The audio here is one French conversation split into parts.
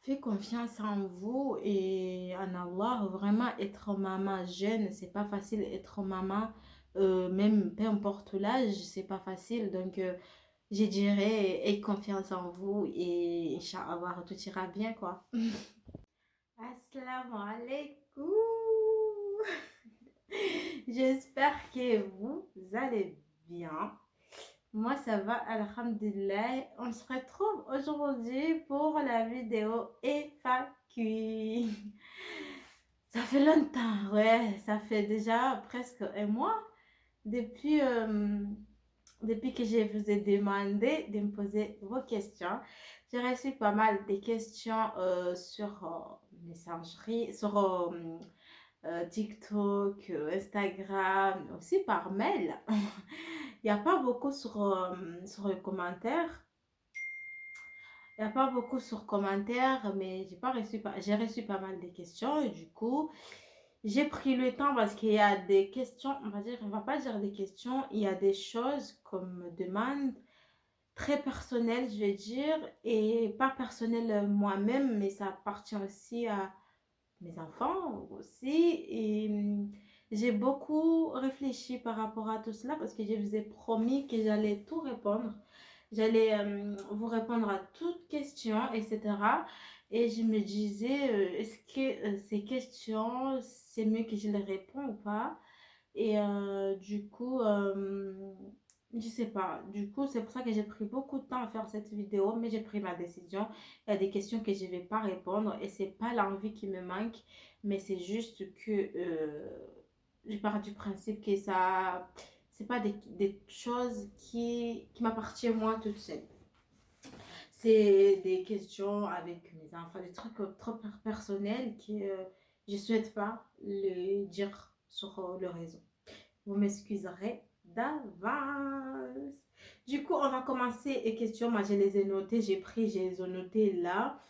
Fais confiance en vous et en Allah. Vraiment, être maman jeune, c'est pas facile. Être maman, même peu importe l'âge, c'est pas facile. Donc, je dirais, aie confiance en vous et Inch'Allah, tout ira bien, quoi. Assalamu alaikum. J'espère que vous allez bien. Moi, ça va, alhamdulillah. On se retrouve aujourd'hui pour la vidéo FAQ. Ça fait longtemps, ouais, ça fait déjà presque un mois depuis, depuis que je vous ai demandé de me poser vos questions. J'ai reçu pas mal de questions sur messagerie, sur TikTok, Instagram, aussi par mail. Il n'y a pas beaucoup sur les commentaires. Il n'y a pas beaucoup sur commentaires, mais j'ai reçu pas mal de questions et du coup, j'ai pris le temps parce qu'il y a des questions, on va pas dire des questions, il y a des choses qu'on me demande très personnelles, je vais dire, et pas personnelles moi-même, mais ça appartient aussi à mes enfants aussi. Et j'ai beaucoup réfléchi par rapport à tout cela parce que je vous ai promis que j'allais tout répondre. J'allais vous répondre à toutes questions, etc. Et je me disais, est-ce que ces questions, c'est mieux que je les réponds ou pas? Et du coup, je sais pas. Du coup, c'est pour ça que j'ai pris beaucoup de temps à faire cette vidéo, mais j'ai pris ma décision. Il y a des questions que je vais pas répondre et c'est pas l'envie qui me manque, mais c'est juste que je pars du principe que ça, c'est pas des choses qui m'appartiennent moi toute seule. C'est des questions avec mes enfants, des trucs trop personnels que je souhaite pas le dire sur le réseau. Vous m'excuserez d'avance. Du coup, on va commencer les questions. Moi, je les ai notées. Je les ai notées là.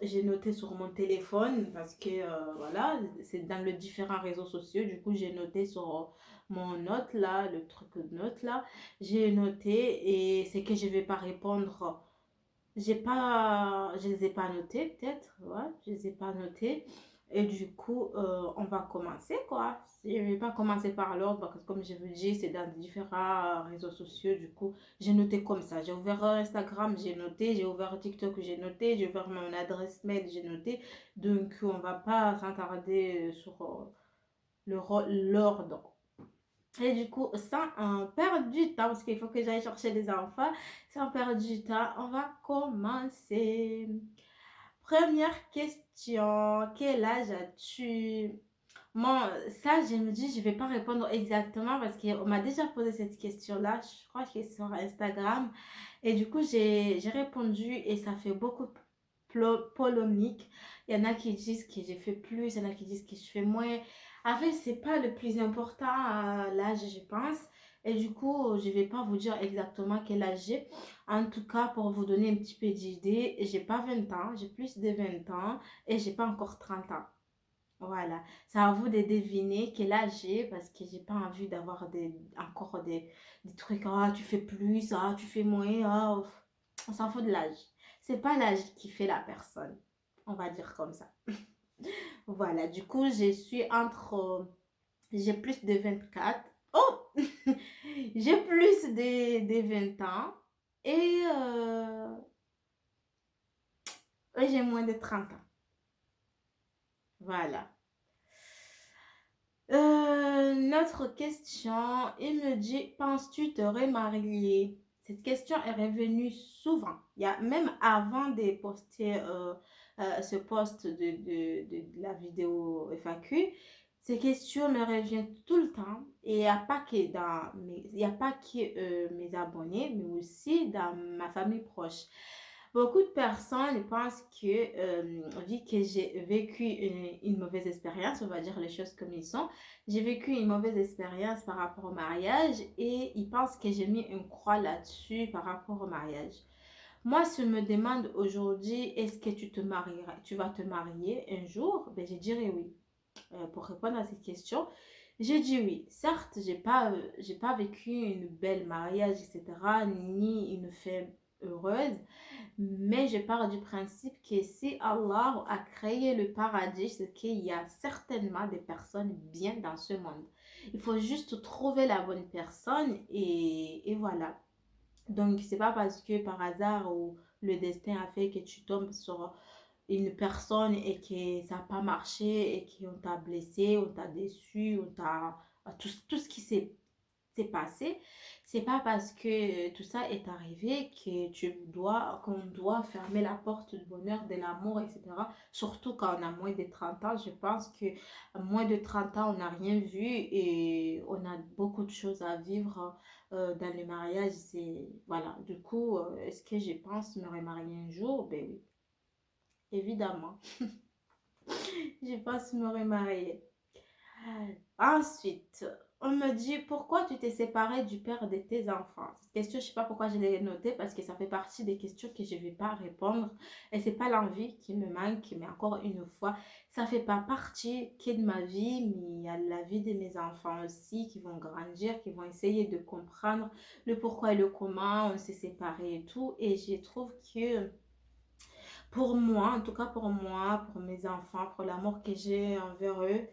J'ai noté sur mon téléphone parce que voilà, c'est dans les différents réseaux sociaux. Du coup, j'ai noté sur mon note là, le truc de note là. J'ai noté et c'est que je vais pas répondre. Je les ai pas notés peut-être. Ouais, je les ai pas notés. Et du coup, on va commencer, quoi. Je ne vais pas commencer par l'ordre, parce que comme je vous dis, c'est dans différents réseaux sociaux. Du coup, j'ai noté comme ça. J'ai ouvert Instagram, j'ai noté. J'ai ouvert TikTok, j'ai noté. J'ai ouvert mon adresse mail, j'ai noté. Donc, on va pas s'attarder sur l'ordre. Et du coup, sans perdre du temps, parce qu'il faut que j'aille chercher les enfants, sans perdre du temps, on va commencer. Première question, quel âge as-tu? Bon, ça, je me dis, je vais pas répondre exactement parce qu'on m'a déjà posé cette question-là, je crois que c'est sur Instagram. Et du coup, j'ai répondu et ça fait beaucoup polémique. Il y en a qui disent que j'ai fait plus, il y en a qui disent que je fais moins. En fait, c'est pas le plus important l'âge, je pense. Et du coup, je vais pas vous dire exactement quel âge j'ai. En tout cas, pour vous donner un petit peu d'idée, j'ai pas 20 ans, j'ai plus de 20 ans et j'ai pas encore 30 ans. Voilà, c'est à vous de deviner quel âge j'ai parce que j'ai pas envie d'avoir encore des trucs, ah tu fais plus, ah tu fais moins, ah on s'en fout de l'âge. C'est pas l'âge qui fait la personne, on va dire comme ça. Voilà, du coup je suis entre, j'ai plus de 24, oh j'ai plus de 20 ans et j'ai moins de 30 ans. Voilà. Notre question, il me dit, penses-tu te remarier? Cette question est revenue souvent. Il y a même avant de poster ce post de la vidéo FAQ, ces questions me reviennent tout le temps. Et il n'y a pas que il y a pas que mes abonnés, mais aussi dans ma famille proche. Beaucoup de personnes pensent que, vu que j'ai vécu une mauvaise expérience, on va dire les choses comme ils sont, j'ai vécu une mauvaise expérience par rapport au mariage et ils pensent que j'ai mis une croix là-dessus par rapport au mariage. Moi, si on me demande aujourd'hui, est-ce que tu te marieras, tu vas te marier un jour? Ben, je dirais oui. Pour répondre à cette question, j'ai dit oui. Certes, j'ai pas vécu une belle mariage, etc., ni une fin. heureuse. Mais je pars du principe que si Allah a créé le paradis, c'est qu'il y a certainement des personnes bien dans ce monde. Il faut juste trouver la bonne personne et voilà. Donc, c'est pas parce que par hasard ou le destin a fait que tu tombes sur une personne et que ça n'a pas marché et qu'on t'a blessé, on t'a déçu, on t'a tout ce qui s'est passé, c'est pas parce que tout ça est arrivé que qu'on doit fermer la porte du bonheur, de l'amour, etc. Surtout quand on a moins de 30 ans, je pense que à moins de 30 ans, on n'a rien vu et on a beaucoup de choses à vivre dans le mariage. C'est, voilà, du coup, est-ce que je pense me remarier un jour? Ben oui, évidemment, je pense me remarier. Ensuite, on me dit pourquoi tu t'es séparé du père de tes enfants. Cette question, je sais pas pourquoi je l'ai notée parce que ça fait partie des questions que je ne vais pas répondre. Et c'est pas l'envie qui me manque, mais encore une fois, ça fait pas partie que de ma vie, mais il y a la vie de mes enfants aussi qui vont grandir, qui vont essayer de comprendre le pourquoi et le comment on s'est séparés et tout. Et je trouve que pour moi, en tout cas pour moi, pour mes enfants, pour l'amour que j'ai envers eux,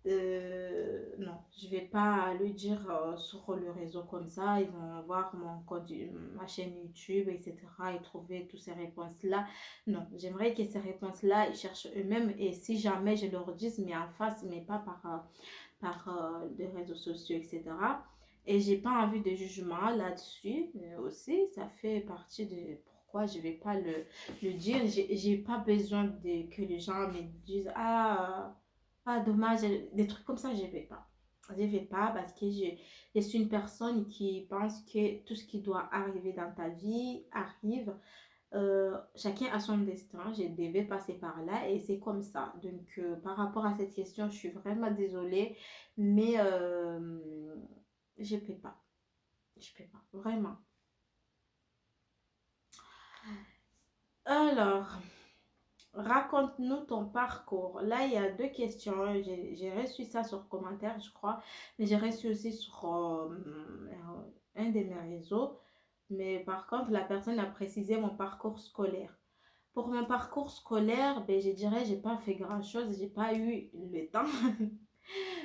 non, je vais pas le dire sur le réseau comme ça. Ils vont voir mon compte, ma chaîne YouTube, etc. et trouver toutes ces réponses-là. Non, j'aimerais que ces réponses-là, ils cherchent eux-mêmes. Et si jamais je leur dise, mais en face, mais pas par les réseaux sociaux, etc. Et j'ai pas envie de jugement là-dessus. Mais aussi, ça fait partie de pourquoi je vais pas le dire. J'ai pas besoin que les gens me disent, ah, dommage, des trucs comme ça, je vais pas. Je vais pas parce que je suis une personne qui pense que tout ce qui doit arriver dans ta vie arrive. Chacun a son destin, je devais passer par là et c'est comme ça. Donc, par rapport à cette question, je suis vraiment désolée, mais je peux pas. Je peux pas, vraiment. Alors, raconte-nous ton parcours. Là, il y a deux questions. J'ai reçu ça sur commentaire, je crois, mais j'ai reçu aussi sur un de mes réseaux. Mais par contre, la personne a précisé mon parcours scolaire. Pour mon parcours scolaire, ben, je dirais, j'ai pas fait grand-chose, j'ai pas eu le temps.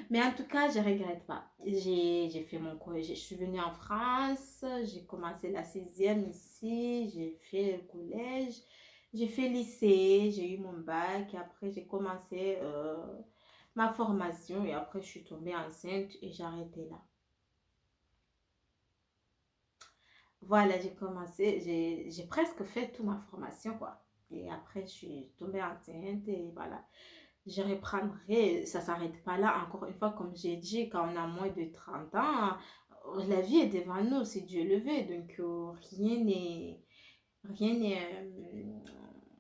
Mais en tout cas, je regrette pas. J'ai fait mon collège, je suis venue en France, j'ai commencé la sixième ici, j'ai fait le collège, j'ai fait lycée, j'ai eu mon bac, et après j'ai commencé ma formation et après je suis tombée enceinte et j'ai arrêté là. Voilà, j'ai commencé, j'ai presque fait toute ma formation quoi. Et après je suis tombée enceinte et voilà. Je reprendrai, ça s'arrête pas là, encore une fois, comme j'ai dit, quand on a moins de 30 ans, la vie est devant nous, c'est Dieu le veut, donc rien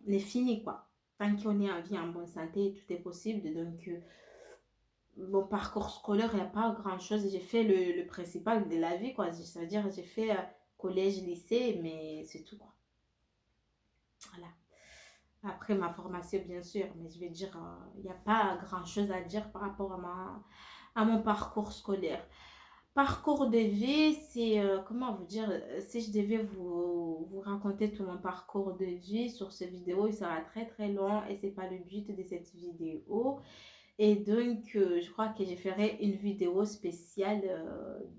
n'est fini, quoi. Tant qu'on est en vie, en bonne santé, tout est possible, donc mon parcours scolaire, il n'y a pas grand-chose, j'ai fait le principal de la vie, quoi, c'est-à-dire j'ai fait collège, lycée, mais c'est tout, quoi. Voilà. Après ma formation, bien sûr, mais je vais dire, il n'y a pas grand-chose à dire par rapport à mon parcours scolaire. Parcours de vie, c'est, comment vous dire, si je devais vous raconter tout mon parcours de vie sur cette vidéo, il sera très très long et c'est pas le but de cette vidéo. Et donc, je crois que je ferai une vidéo spéciale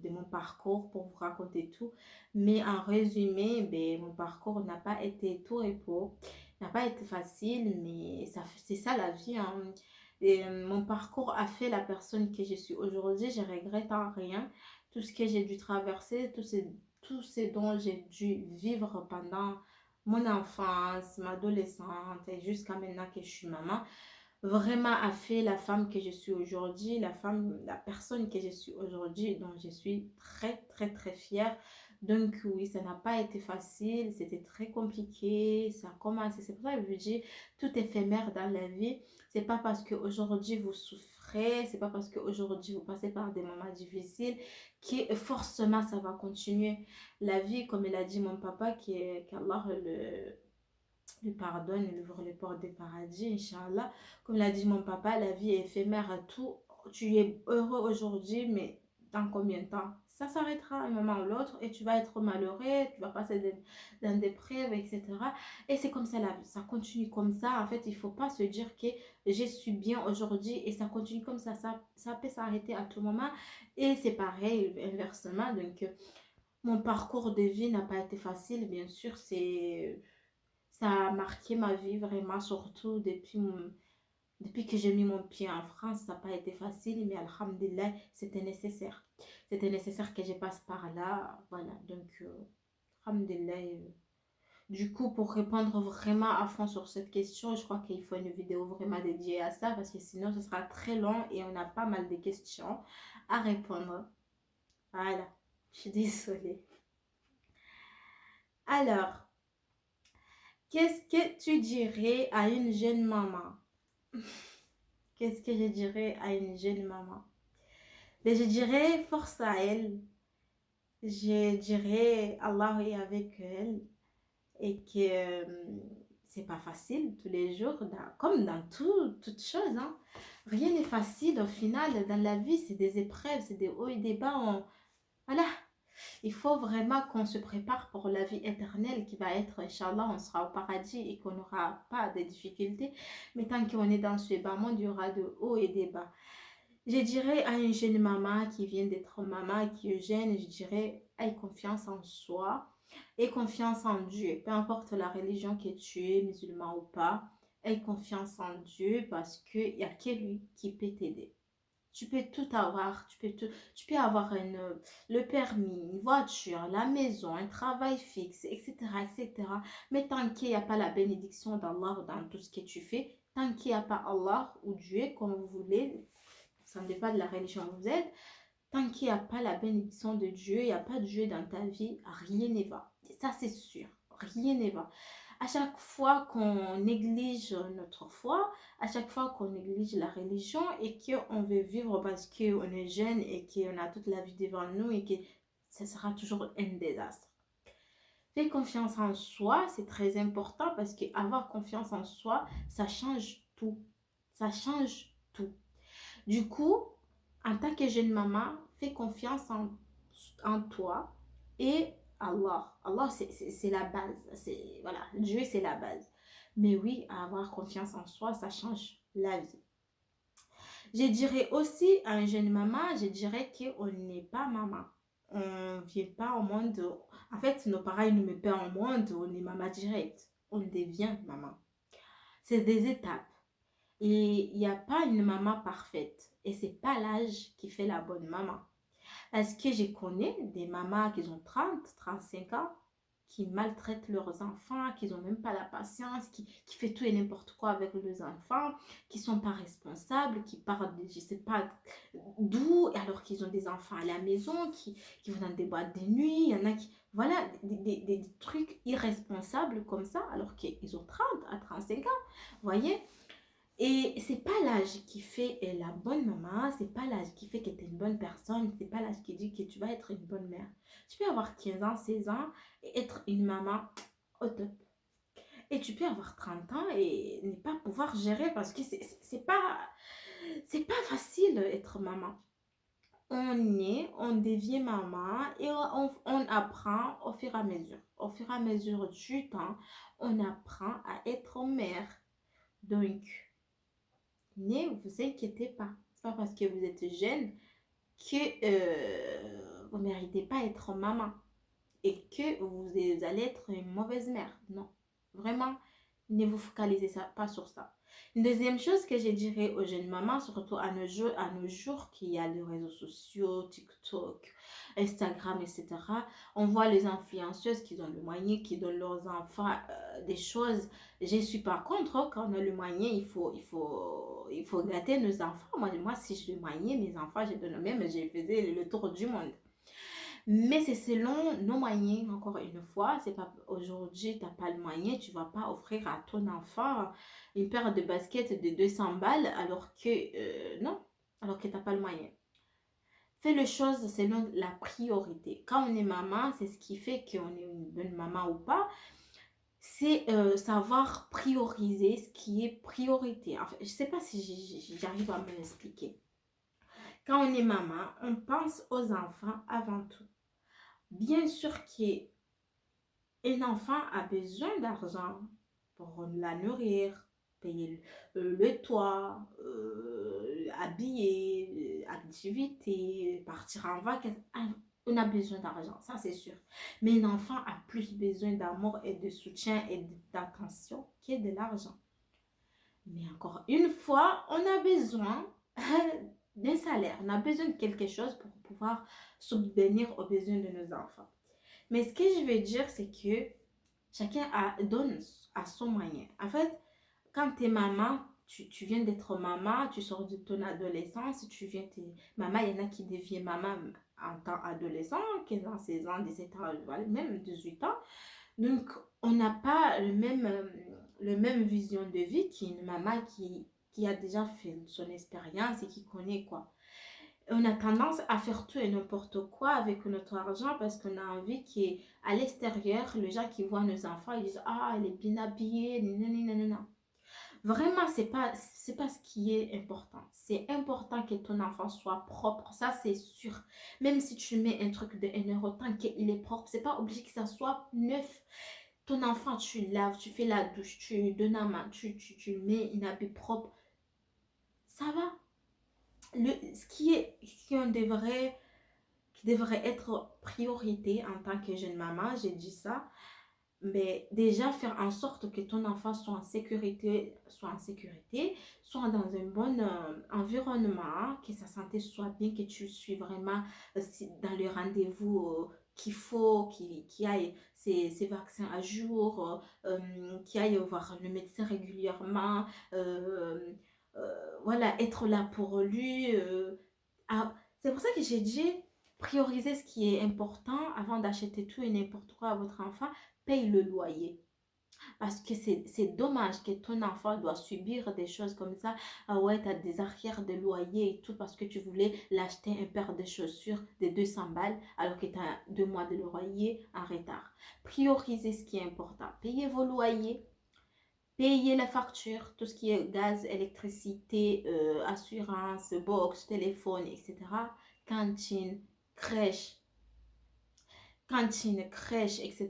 de mon parcours pour vous raconter tout. Mais en résumé, ben, mon parcours n'a pas été tout repos, n'a pas été facile, mais c'est ça la vie, hein. Et, mon parcours a fait la personne que je suis aujourd'hui. Je regrette en rien tout ce que j'ai dû traverser, tout ce dont j'ai dû vivre pendant mon enfance, ma adolescence et jusqu'à maintenant que je suis maman vraiment a fait la femme que je suis aujourd'hui, la personne que je suis aujourd'hui, dont je suis très, très, très fière. Donc oui, ça n'a pas été facile, c'était très compliqué, ça a commencé, c'est pour ça que je dis, tout éphémère dans la vie. C'est pas parce qu'aujourd'hui vous souffrez, c'est pas parce qu'aujourd'hui vous passez par des moments difficiles que forcément ça va continuer. La vie, comme il a dit mon papa, qu'Allah lui pardonne et lui ouvre les portes des paradis, Inch'Allah. Comme l'a dit mon papa, la vie est éphémère à tout. Tu es heureux aujourd'hui, mais dans combien de temps? ça s'arrêtera à un moment ou l'autre et tu vas être malheureux, tu vas passer dans des preuves, etc. Et c'est comme ça la vie, ça continue comme ça. En fait, il ne faut pas se dire que je suis bien aujourd'hui et ça continue comme ça peut s'arrêter à tout moment. Et c'est pareil, inversement. Donc, mon parcours de vie n'a pas été facile, bien sûr, ça a marqué ma vie vraiment, surtout depuis que j'ai mis mon pied en France, ça n'a pas été facile, mais alhamdulillah, c'était nécessaire. C'était nécessaire que je passe par là. Voilà, donc, alhamdulillah. Du coup, pour répondre vraiment à fond sur cette question, je crois qu'il faut une vidéo vraiment dédiée à ça, parce que sinon, ce sera très long et on a pas mal de questions à répondre. Voilà, je suis désolée. Alors, qu'est-ce que tu dirais à une jeune maman? Qu'est-ce que je dirais à une jeune maman? Mais je dirais force à elle. Je dirais Allah est avec elle et que c'est pas facile tous les jours, comme dans toute chose. Hein. Rien n'est facile au final. Dans la vie, c'est des épreuves, c'est des hauts et des bas. Voilà. Il faut vraiment qu'on se prépare pour la vie éternelle qui va être, Inch'Allah, on sera au paradis et qu'on n'aura pas de difficultés. Mais tant qu'on est dans ce bas monde, il y aura de hauts et des bas. Je dirais à une jeune maman qui vient d'être maman, qui est jeune, je dirais, aie confiance en soi et confiance en Dieu. Peu importe la religion que tu es, musulman ou pas, aie confiance en Dieu parce qu'il n'y a que lui qui peut t'aider. Tu peux tout avoir, tu peux avoir le permis, une voiture, la maison, un travail fixe, etc., etc. Mais tant qu'il n'y a pas la bénédiction d'Allah dans tout ce que tu fais, tant qu'il n'y a pas Allah ou Dieu, comme vous voulez, ça ne dépend pas de la religion où vous êtes, tant qu'il n'y a pas la bénédiction de Dieu, il n'y a pas de Dieu dans ta vie, rien ne va. Ça, c'est sûr, rien ne va. À chaque fois qu'on néglige notre foi, à chaque fois qu'on néglige la religion et qu'on veut vivre parce qu'on est jeune et qu'on a toute la vie devant nous et que ce sera toujours un désastre. Fais confiance en soi, c'est très important parce qu'avoir confiance en soi, ça change tout. Ça change tout. Du coup, en tant que jeune maman, fais confiance en toi et Allah. Allah, c'est la base. Voilà, Dieu, c'est la base. Mais oui, avoir confiance en soi, ça change la vie. Je dirais aussi à une jeune maman, je dirais qu'on n'est pas maman. On ne vient pas au monde. En fait, nos parents ils nous mettent pas au monde, on est maman direct. On devient maman. C'est des étapes. Et il n'y a pas une maman parfaite. Et c'est pas l'âge qui fait la bonne maman. Parce que je connais des mamans qui ont 30, 35 ans, qui maltraitent leurs enfants, qui n'ont même pas la patience, qui fait tout et n'importe quoi avec leurs enfants, qui ne sont pas responsables, qui partent de je ne sais pas d'où, alors qu'ils ont des enfants à la maison, qui vont dans des boîtes de nuit, il y en a qui... Voilà, des trucs irresponsables comme ça, alors qu'ils ont 30 à 35 ans, vous voyez. Et c'est pas l'âge qui fait la bonne maman, c'est pas l'âge qui fait que tu es une bonne personne, c'est pas l'âge qui dit que tu vas être une bonne mère. Tu peux avoir 15 ans, 16 ans et être une maman au top. Et tu peux avoir 30 ans et ne pas pouvoir gérer parce que c'est pas facile être maman. On est, on devient maman et on apprend au fur et à mesure. Au fur et à mesure du temps, on apprend à être mère. Donc, ne vous inquiétez pas. C'est pas parce que vous êtes jeune que vous ne méritez pas être maman et que vous allez être une mauvaise mère. Non. Vraiment, ne vous focalisez pas sur ça. Une deuxième chose que je dirais aux jeunes mamans, surtout à nos jours qu'il y a les réseaux sociaux, TikTok, Instagram, etc. On voit les influenceuses qui ont le moyen, qui donnent leurs enfants des choses. Je ne suis pas contre, hein, quand on a le moyen, il faut gâter nos enfants. Moi, si j'ai le moyen, mes enfants, je donne même, j'ai fait le tour du monde. Mais c'est selon nos moyens, encore une fois. C'est pas aujourd'hui, tu n'as pas le moyen, tu ne vas pas offrir à ton enfant une paire de baskets de 200 balles alors que, non, alors que tu n'as pas le moyen. Fais les choses selon la priorité. Quand on est maman, c'est ce qui fait qu'on est une bonne maman ou pas. C'est savoir prioriser ce qui est priorité. Enfin, je ne sais pas si j'arrive à me l'expliquer. Quand on est maman, on pense aux enfants avant tout. Bien sûr qu'un enfant a besoin d'argent pour la nourrir, payer le toit, habiller, activité, partir en vacances. On a besoin d'argent, ça c'est sûr. Mais un enfant a plus besoin d'amour et de soutien et d'attention que de l'argent. Mais encore une fois, on a besoin d'un salaire, on a besoin de quelque chose pour pouvoir subvenir aux besoins de nos enfants. Mais ce que je veux dire, c'est que donne à son moyen. En fait, quand tu es maman, tu viens d'être maman, tu sors de ton adolescence, maman, il y en a qui deviennent maman en temps adolescent, 15 ans, 16 ans, 17 ans, voilà, même 18 ans. Donc, on n'a pas le même vision de vie qu'une maman qui a déjà fait son expérience et qui connaît quoi. On a tendance à faire tout et n'importe quoi avec notre argent parce qu'on a envie qu'à l'extérieur, les gens qui voient nos enfants, ils disent ah, elle est bien habillée, non. Vraiment, c'est pas ce qui est important. C'est important que ton enfant soit propre, ça c'est sûr. Même si tu mets un truc de 1 euro, tant qu'il est propre, c'est pas obligé que ça soit neuf. Ton enfant, tu laves, tu fais la douche, tu donnes la main, tu mets une habit propre, ça va. Ce qui devrait être priorité en tant que jeune maman, j'ai dit ça, mais déjà faire en sorte que ton enfant soit dans un bon environnement, que sa santé soit bien, que tu suis vraiment dans le rendez-vous qu'il faut, qu'il aille ses vaccins à jour, qu'il aille voir le médecin régulièrement, voilà, être là pour lui. C'est pour ça que j'ai dit prioriser ce qui est important avant d'acheter tout et n'importe quoi à votre enfant. Paye le loyer. Parce que c'est dommage que ton enfant doit subir des choses comme ça. Ah ouais, tu as des arrières de loyer et tout parce que tu voulais l'acheter un paire de chaussures de 200 balles alors que tu as 2 mois de loyer en retard. Priorisez ce qui est important. Payez vos loyers, payez la facture, tout ce qui est gaz, électricité, assurance, box, téléphone, etc. Cantine, crèche, etc.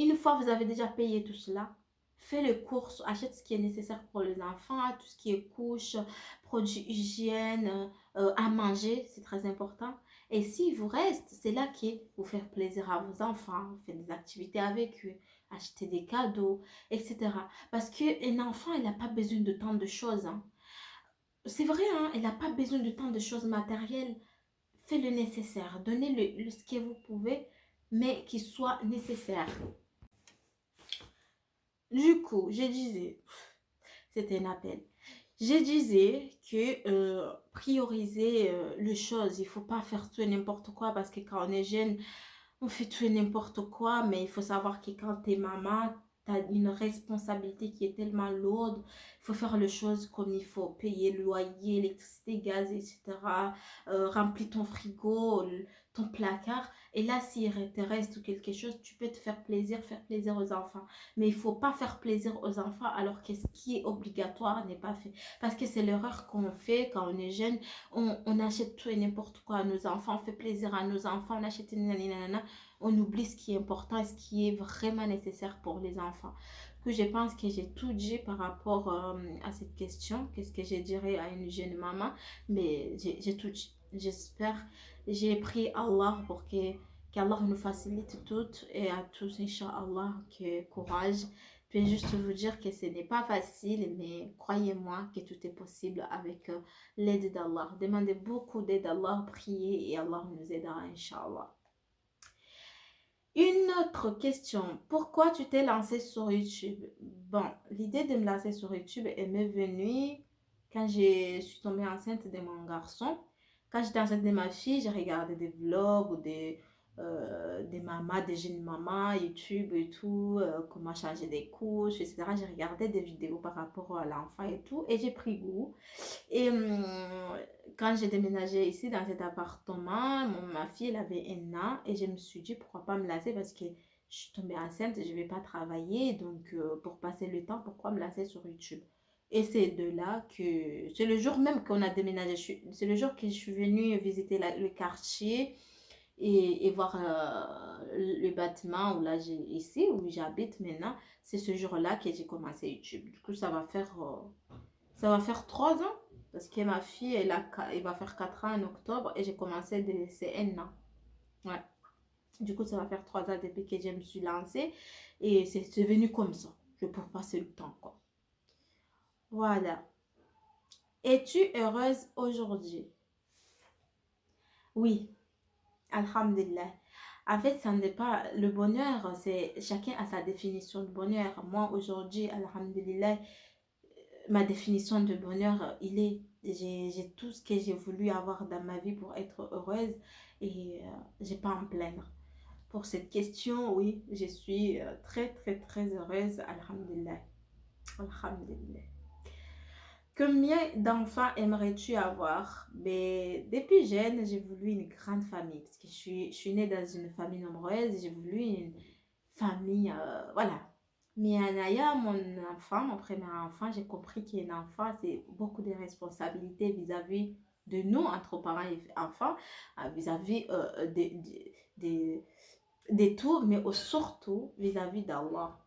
Une fois vous avez déjà payé tout cela, faites les courses, achète ce qui est nécessaire pour les enfants, tout ce qui est couches, produits hygiène, à manger, c'est très important. Et s'il vous reste, c'est là que vous faire plaisir à vos enfants, faites des activités avec eux, acheter des cadeaux, etc. Parce qu'un enfant, il n'a pas besoin de tant de choses, hein. C'est vrai, hein, il n'a pas besoin de tant de choses matérielles. Faites le nécessaire, donnez ce que vous pouvez, mais qui soit nécessaire. Du coup, je disais, c'était un appel. Je disais que prioriser les choses, il faut pas faire tout et n'importe quoi parce que quand on est jeune, on fait tout et n'importe quoi, mais il faut savoir que quand tu es maman, tu as une responsabilité qui est tellement lourde. Il faut faire les choses comme il faut, payer le loyer, électricité, gaz, etc. Remplir ton frigo, ton placard. Et là, s'il te reste quelque chose, tu peux te faire plaisir aux enfants. Mais il faut pas faire plaisir aux enfants alors que ce qui est obligatoire n'est pas fait. Parce que c'est l'erreur qu'on fait quand on est jeune. On achète tout et n'importe quoi à nos enfants, on fait plaisir à nos enfants, on achète nanana, on oublie ce qui est important et ce qui est vraiment nécessaire pour les enfants. Que je pense que j'ai tout dit par rapport à cette question. Qu'est-ce que je dirais à une jeune maman? Mais j'ai tout dit. J'espère, j'ai prié Allah pour qu'Allah nous facilite toutes et à tous, Inch'Allah, que courage. Je vais juste vous dire que ce n'est pas facile, mais croyez-moi que tout est possible avec l'aide d'Allah. Demandez beaucoup d'aide à Allah, priez et Allah nous aidera, Inch'Allah. Une autre question. Pourquoi tu t'es lancée sur YouTube? Bon, l'idée de me lancer sur YouTube m'est venue quand je suis tombée enceinte de mon garçon. Quand j'étais enceinte de ma fille, j'ai regardé des vlogs ou des mamans, des jeunes mamans, YouTube et tout, comment changer des couches, etc. J'ai regardé des vidéos par rapport à l'enfant et tout, et j'ai pris goût. Et quand j'ai déménagé ici dans cet appartement, ma fille elle avait 1 an et je me suis dit pourquoi pas me lasser parce que je suis tombée enceinte et je ne vais pas travailler. Donc pour passer le temps, pourquoi me lasser sur YouTube? Et c'est de là que... C'est le jour même qu'on a déménagé. C'est le jour que je suis venue visiter le quartier et voir le bâtiment où là, ici, où j'habite maintenant. C'est ce jour-là que j'ai commencé YouTube. Du coup, ça va faire 3 ans. Parce que ma fille, elle va faire 4 ans en octobre et j'ai commencé de c'est 1 an. Ouais. Du coup, ça va faire 3 ans depuis que je me suis lancée. Et c'est venu comme ça. Je pour passer le temps, quoi. Voilà. Es-tu heureuse aujourd'hui? Oui, alhamdulillah. En fait, ça n'est pas le bonheur, c'est chacun a sa définition de bonheur. Moi, aujourd'hui, alhamdulillah, ma définition de bonheur, j'ai tout ce que j'ai voulu avoir dans ma vie pour être heureuse et j'ai pas à me plaindre. Pour cette question, oui, je suis très, très, très heureuse, alhamdulillah. Alhamdulillah. Combien d'enfants aimerais-tu avoir? Ben, depuis jeune, j'ai voulu une grande famille parce que je suis née dans une famille nombreuse. J'ai voulu une famille, voilà. Mais Anaya, mon enfant, mon premier enfant, j'ai compris qu'un enfant, c'est beaucoup de responsabilités vis-à-vis de nous, entre parents et enfants, vis-à-vis des tout, mais surtout vis-à-vis d'Allah.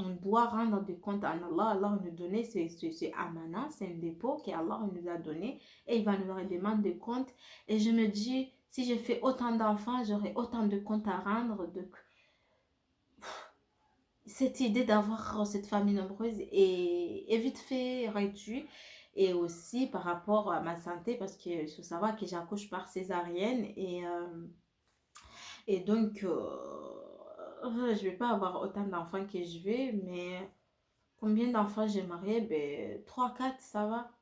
On doit rendre des comptes à Allah. Allah nous donner c'est amana, c'est un dépôt qu'Allah nous a donné et il va nous demander des comptes. Et je me dis, si je fais autant d'enfants, j'aurai autant de comptes à rendre. Donc, cette idée d'avoir cette famille nombreuse est vite fait réduite. Et aussi par rapport à ma santé, parce qu'il faut savoir que j'accouche par césarienne et donc je vais pas avoir autant d'enfants que je veux, mais combien d'enfants j'aimerais? Ben, 3 4 ça va.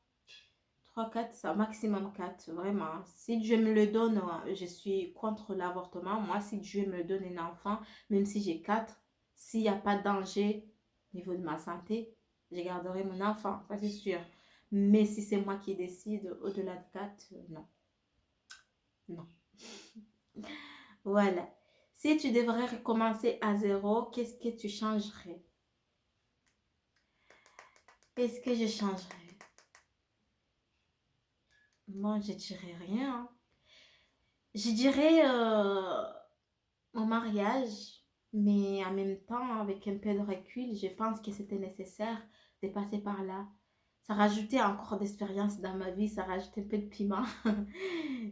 3 4 ça, maximum 4 vraiment. Si Dieu me le donne, je suis contre l'avortement. Moi, si Dieu me donne un enfant, même si j'ai 4 s'il n'y a pas de danger au niveau de ma santé, je garderai mon enfant, ça c'est sûr. Mais si c'est moi qui décide, au-delà de 4 non. Non. Voilà. Si tu devrais recommencer à zéro, qu'est-ce que tu changerais? Qu'est-ce que je changerais? Moi, je dirais rien, hein. Je dirais au mariage, mais en même temps, avec un peu de recul, je pense que c'était nécessaire de passer par là. Ça rajoutait encore d'expérience dans ma vie, ça rajoutait un peu de piment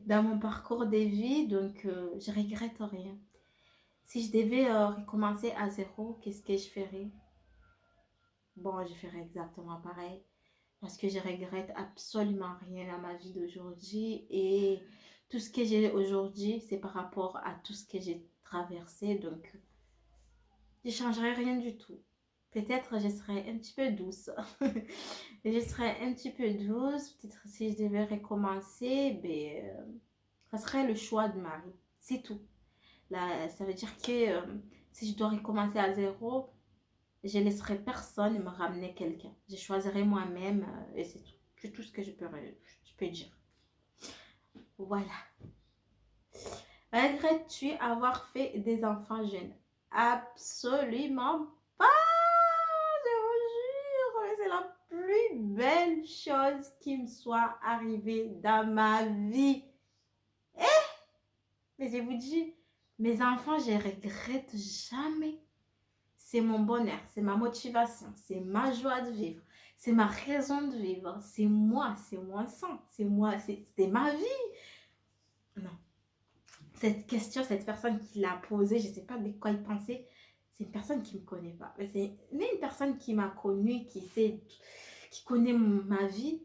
dans mon parcours de vie, donc je regrette rien. Si je devais recommencer à zéro, qu'est-ce que je ferais? Bon, je ferais exactement pareil. Parce que je regrette absolument rien à ma vie d'aujourd'hui et tout ce que j'ai aujourd'hui, c'est par rapport à tout ce que j'ai traversé. Donc, je ne changerai rien du tout. Peut-être je serais un petit peu douce. Je serais un petit peu douce. Peut-être si je devais recommencer, ben, ça serait le choix de Marie. C'est tout. Là, ça veut dire que si je dois recommencer à zéro, je laisserai personne me ramener quelqu'un. Je choisirai moi-même et c'est tout. C'est tout ce que je peux dire. Voilà. Regrettes-tu avoir fait des enfants jeunes? Absolument pas. Je vous jure, c'est la plus belle chose qui me soit arrivée dans ma vie. Mais je vous dis, mes enfants, je regrette jamais. C'est mon bonheur, c'est ma motivation, c'est ma joie de vivre, c'est ma raison de vivre, c'est mon sang, c'est moi, c'est ma vie. Non, cette question, cette personne qui l'a posée, je ne sais pas de quoi il pensait, c'est une personne qui ne me connaît pas. Mais c'est une personne qui m'a connue, qui connaît ma vie.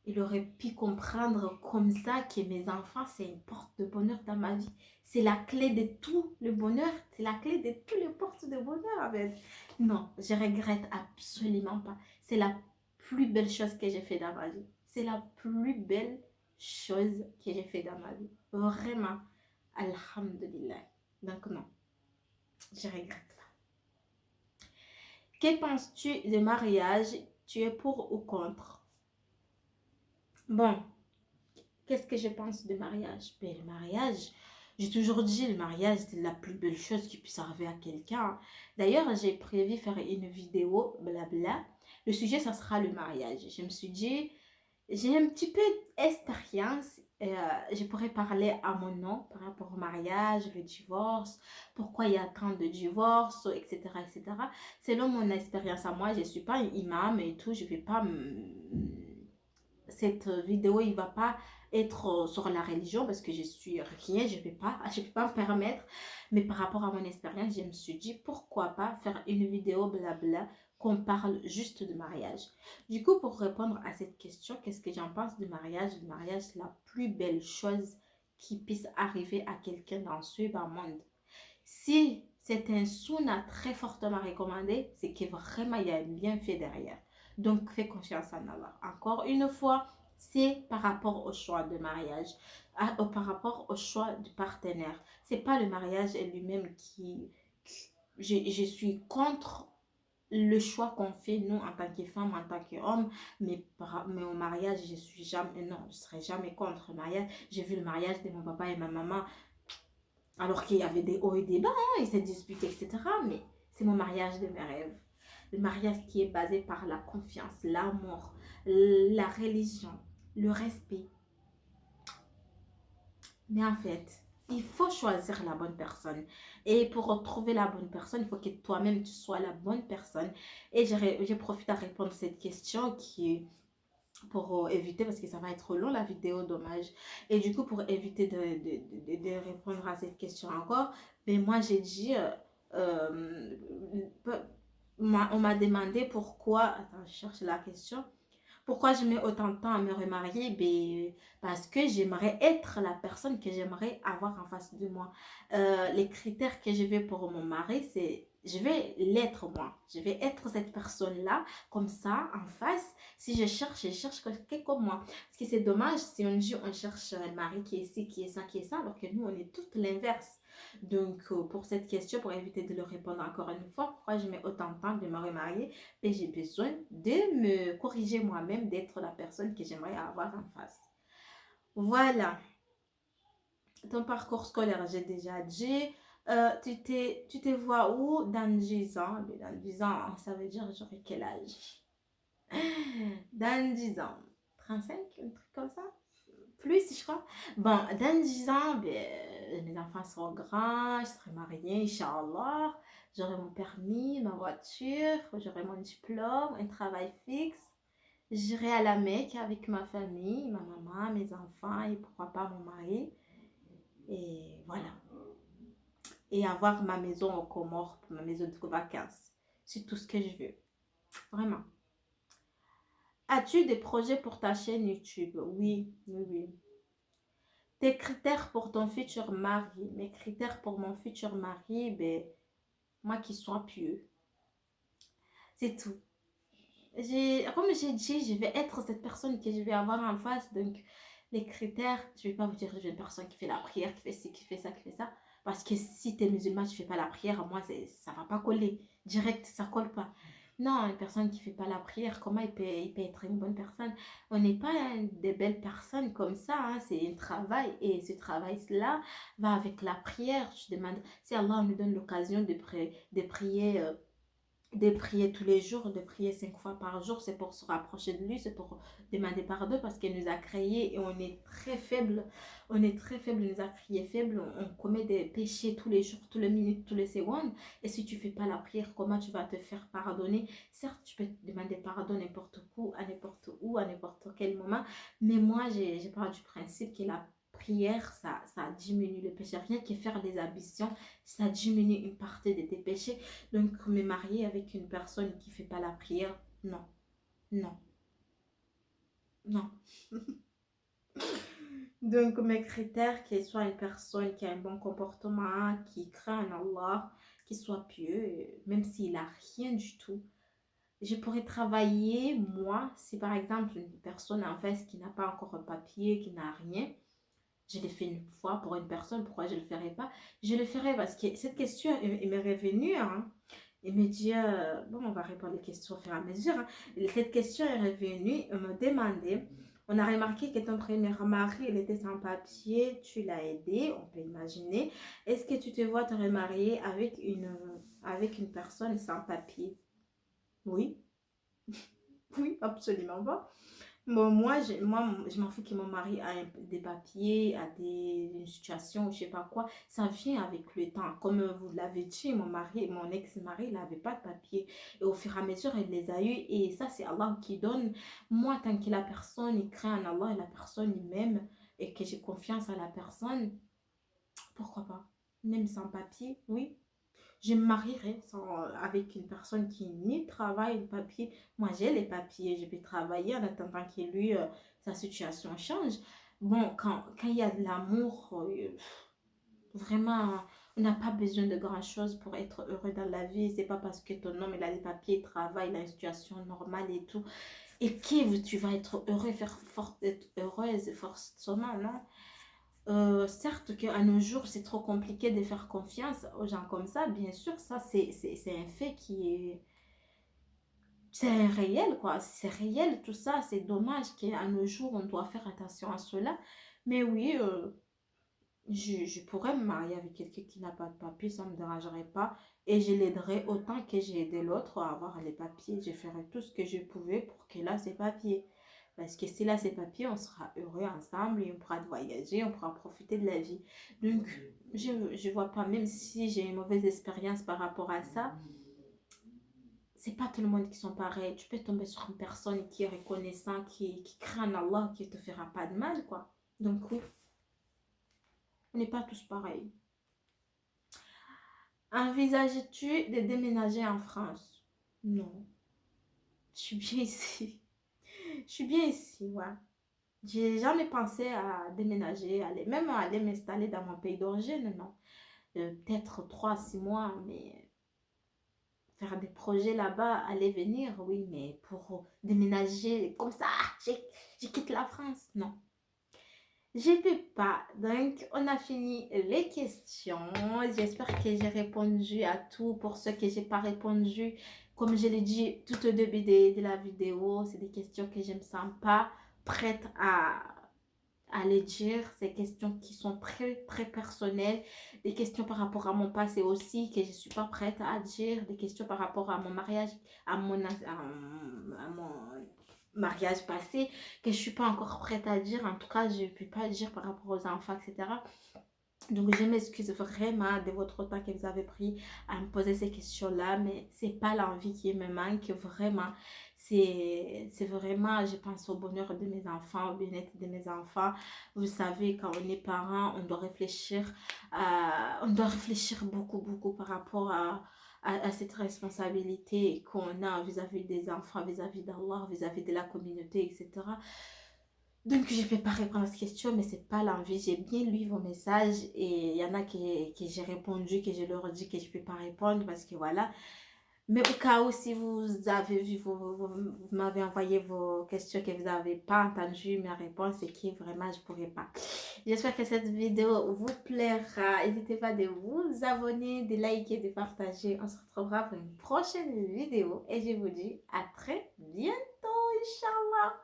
Il aurait pu comprendre comme ça que mes enfants, c'est une porte de bonheur dans ma vie. C'est la clé de tout le bonheur. C'est la clé de toutes les portes de bonheur. Avec. Non, je regrette absolument pas. C'est la plus belle chose que j'ai fait dans ma vie. C'est la plus belle chose que j'ai fait dans ma vie. Vraiment. Alhamdulillah. Donc non, je regrette pas. Que penses-tu de mariage? Tu es pour ou contre? Bon, qu'est-ce que je pense de mariage? Ben, le mariage, j'ai toujours dit, le mariage, c'est la plus belle chose qui puisse arriver à quelqu'un. D'ailleurs, j'ai prévu faire une vidéo, blabla, Le sujet, ça sera le mariage. Je me suis dit, j'ai un petit peu d'expérience. Je pourrais parler à mon nom par rapport au mariage, le divorce, pourquoi il y a tant de divorces, etc., etc. Selon mon expérience à moi, je ne suis pas un imam et tout, je vais pas cette vidéo, il va pas être sur la religion parce que je suis rien, je vais pas me permettre. Mais par rapport à mon expérience, je me suis dit pourquoi pas faire une vidéo blabla qu'on parle juste de mariage. Du coup, pour répondre à cette question, qu'est-ce que j'en pense du mariage? Le mariage, c'est la plus belle chose qui puisse arriver à quelqu'un dans ce bas monde. Si c'est un sunna très fortement recommandé, c'est que vraiment il y a un bienfait derrière. Donc fais confiance en Allah. Encore une fois, c'est par rapport au choix de mariage, par rapport au choix du partenaire. C'est pas le mariage lui-même je suis contre le choix qu'on fait nous en tant que femme, en tant qu'homme, mais au mariage, je suis jamais, non, je serai jamais contre le mariage. J'ai vu le mariage de mon papa et ma maman alors qu'il y avait des hauts et des bas, hein, ils se disputaient, etc. Mais c'est mon mariage de mes rêves. Le mariage qui est basé par la confiance, l'amour, la religion, le respect. Mais en fait, il faut choisir la bonne personne. Et pour retrouver la bonne personne, il faut que toi-même, tu sois la bonne personne. Et je profite à répondre à cette question qui est pour éviter, parce que ça va être long la vidéo, dommage. Et du coup, pour éviter de répondre à cette question encore, mais moi j'ai dit, euh, on m'a demandé pourquoi, attends, je cherche la question, pourquoi je mets autant de temps à me remarier? Ben, parce que j'aimerais être la personne que j'aimerais avoir en face de moi. Les critères que je vais pour mon mari, c'est je vais l'être moi. Je vais être cette personne-là, comme ça, en face. Si je cherche quelqu'un comme moi. Parce que c'est dommage si on dit on cherche un mari qui est ci, qui est ça, qui est ça, alors que nous, on est toutes l'inverse. Donc, pour cette question, pour éviter de le répondre encore une fois, pourquoi je mets autant de temps de me remarier? Et j'ai besoin de me corriger moi-même, d'être la personne que j'aimerais avoir en face. Voilà, ton parcours scolaire, j'ai déjà dit. Tu te vois où dans 10 ans? Dans 10 ans, ça veut dire j'aurai quel âge? Dans 10 ans, 35, un truc comme ça? Plus, je crois. Bon, dans 10 ans, ben, mes enfants seront grands, je serai mariée, Inch'Allah. J'aurai mon permis, ma voiture, j'aurai mon diplôme, un travail fixe. J'irai à la Mecque avec ma famille, ma maman, mes enfants et pourquoi pas mon mari. Et voilà. Et avoir ma maison aux Comores, ma maison de vacances. C'est tout ce que je veux. Vraiment. As-tu des projets pour ta chaîne YouTube? Oui, oui, oui. Tes critères pour ton futur mari. Mes critères pour mon futur mari, ben, moi qui sois pieux. C'est tout. Comme j'ai dit, je vais être cette personne que je vais avoir en face. Donc, les critères, je ne vais pas vous dire que je suis une personne qui fait la prière, qui fait ci, qui fait ça, qui fait ça. Parce que si tu es musulman, tu ne fais pas la prière, moi, ça ne va pas coller. Direct, ça ne colle pas. Non, une personne qui ne fait pas la prière, comment il peut être une bonne personne? On n'est pas des belles personnes comme ça, hein. C'est un travail. Et ce travail-là va avec la prière. Je demande, si Allah nous donne l'occasion de prier de prier tous les jours, de prier 5 fois par jour, c'est pour se rapprocher de lui, c'est pour demander pardon parce qu'il nous a créés et on est très faible. On est très faible, il nous a créés faibles. On commet des péchés tous les jours, toutes les minutes, toutes les secondes. Et si tu ne fais pas la prière, comment tu vas te faire pardonner? Certes, tu peux demander pardon n'importe où, à n'importe quel moment. Mais moi, j'ai peur du principe que la prière, ça diminue le péché. Rien que faire des ambitions, ça diminue une partie de tes péchés. Donc, me marier avec une personne qui ne fait pas la prière, non, non, non. Donc, mes critères, qu'elle soit une personne qui a un bon comportement, qui craint en Allah, qui soit pieux, même s'il n'a rien du tout. Je pourrais travailler, moi, si par exemple une personne en face qui n'a pas encore un papier, qui n'a rien, je l'ai fait une fois pour une personne, pourquoi je ne le ferais pas? Je le ferais parce que cette question elle m'est revenue, hein. Il me dit, bon, on va répondre aux questions au fur et à mesure, hein. Cette question est revenue, on me demandait, on a remarqué que ton premier mari, il était sans papier, tu l'as aidé, on peut imaginer. Est-ce que tu te vois te remarier avec une personne sans papier? Oui. Oui, absolument pas. Bon, moi, je m'en fous que mon mari a des papiers, a une situation, je sais pas quoi. Ça vient avec le temps. Comme vous l'avez dit, mon ex-mari, il n'avait pas de papiers. Et au fur et à mesure, il les a eus. Et ça, c'est Allah qui donne. Moi, tant que la personne, il craint en Allah et la personne, il m'aime et que j'ai confiance à la personne, pourquoi pas? Même sans papier, oui. Je me marierai avec une personne qui ni travaille ni papier. Moi, j'ai les papiers, je peux travailler en attendant que lui, sa situation change. Bon, quand il y a de l'amour, vraiment, on n'a pas besoin de grand-chose pour être heureux dans la vie. C'est pas parce que ton homme, il a les papiers, il travaille, il a une situation normale et tout. Et que tu vas être heureux, être heureuse forcément, non? Certes qu'à nos jours, c'est trop compliqué de faire confiance aux gens comme ça. Bien sûr, ça, c'est un fait qui est... C'est réel, quoi. C'est réel, tout ça. C'est dommage qu'à nos jours, on doit faire attention à cela. Mais oui, je pourrais me marier avec quelqu'un qui n'a pas de papier, ça ne me dérangerait pas. Et je l'aiderai autant que j'ai aidé l'autre à avoir les papiers. Je ferai tout ce que je pouvais pour qu'elle a ses papiers. Parce que s'il a ses papiers, on sera heureux ensemble et on pourra voyager, on pourra profiter de la vie. Donc, je ne vois pas, même si j'ai une mauvaise expérience par rapport à ça, c'est pas tout le monde qui sont pareils. Tu peux tomber sur une personne qui est reconnaissante, qui craint Allah, qui te fera pas de mal, quoi. Donc oui, on n'est pas tous pareils. Envisages-tu de déménager en France? Non, je suis bien ici. Je suis bien ici, ouais. J'ai jamais pensé à déménager, même à aller m'installer dans mon pays d'origine, non. Peut-être 3 à 6 mois, mais faire des projets là-bas, aller venir, oui, mais pour déménager comme ça, je quitte la France, non. Je ne peux pas. Donc, on a fini les questions. J'espère que j'ai répondu à tout. Pour ceux que j'ai pas répondu, comme je l'ai dit tout au début de la vidéo, c'est des questions que je ne me sens pas prête à les dire. Ces questions qui sont très, très personnelles. Des questions par rapport à mon passé aussi que je ne suis pas prête à dire. Des questions par rapport à mon mariage, à mon mariage passé que je suis pas encore prête à dire. En tout cas, je ne peux pas dire par rapport aux enfants, etc. Donc, je m'excuse vraiment de votre temps que vous avez pris à me poser ces questions-là, mais c'est pas l'envie qui me manque, vraiment. C'est vraiment, je pense au bonheur de mes enfants, au bien-être de mes enfants. Vous savez, quand on est parent, on doit réfléchir beaucoup, beaucoup par rapport à cette responsabilité qu'on a vis-à-vis des enfants, vis-à-vis d'Allah, vis-à-vis de la communauté, etc. Donc, je ne peux pas répondre à cette question, mais c'est pas l'envie. J'ai bien lu vos messages et il y en a que j'ai répondu, que je leur dis que je ne peux pas répondre parce que voilà. Mais au cas où, si vous avez vu, vous m'avez envoyé vos questions que vous n'avez pas entendu mes réponses et que vraiment je ne pourrais pas. J'espère que cette vidéo vous plaira. N'hésitez pas de vous abonner, de liker, de partager. On se retrouvera pour une prochaine vidéo et je vous dis à très bientôt, Inch'Allah.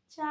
Ciao